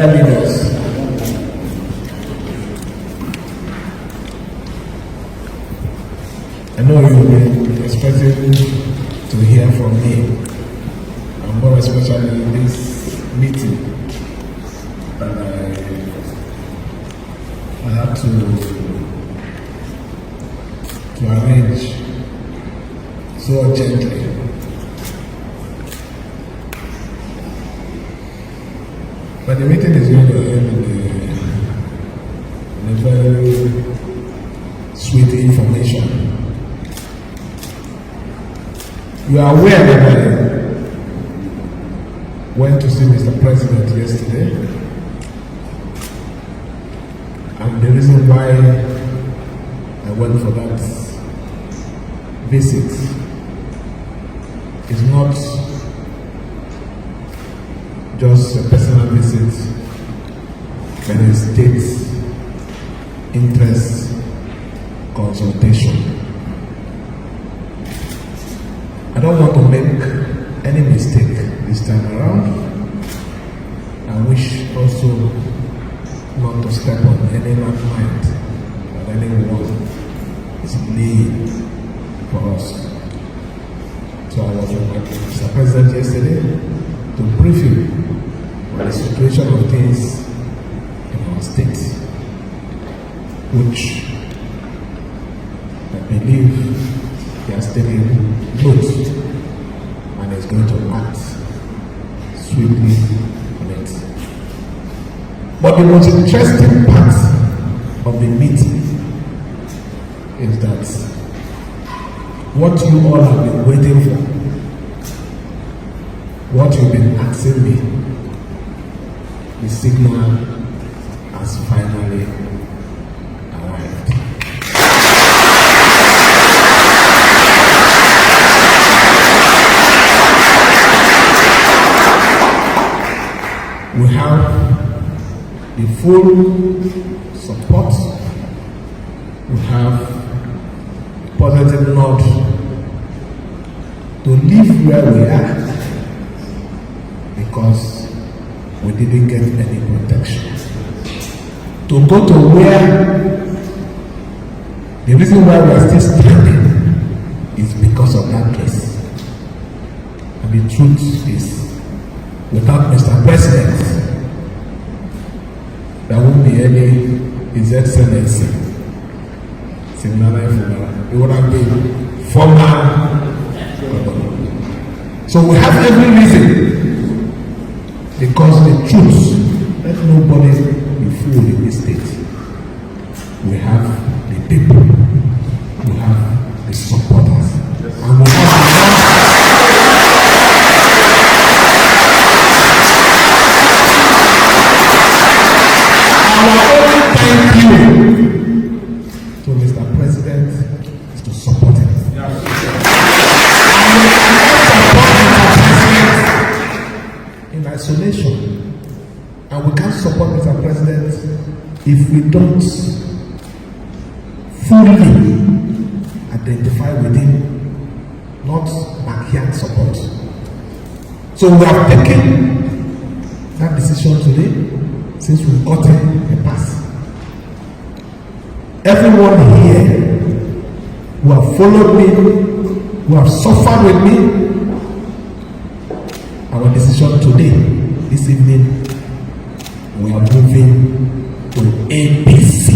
Dear leaders, I know you've been expecting to hear from me, and more especially in this meeting that I have to arrange so urgently. But the meeting is going to end in a very sweet information. You are aware that I went to see Mr. President yesterday, and the reason why I went for that visit is not just a personal visit, but a state interest consultation. I don't want to make any mistake this time around. I wish also not to step on any mind that anyone is laying for us. So I was with Mr. President yesterday to brief him on the situation of things in our state, which I believe he has taken note and is going to act swiftly on it. But the most interesting part of the meeting is that what you all have been waiting for, what you've been asking me, the signal has finally arrived. We have the full support, we have positive nod to live where we are because we didn't get any protection. To go to where the reason why we are still standing is because of that case. And the truth is, without Mr. President, there won't be any His Excellency Fubara. It would have been former. So we have every reason, because the truth, let nobody be fooled in this state. We have the people, we have the supporters, and we have our only thank you to Mr. President is to support him. And we cannot support Mr. President in isolation. And we can't support Mr. President if we don't fully identify with him, not backyard support. So we have taken that decision today since we've gotten a pass. Everyone here who have followed me, who have suffered with me, our decision today, this evening, we are moving to APC.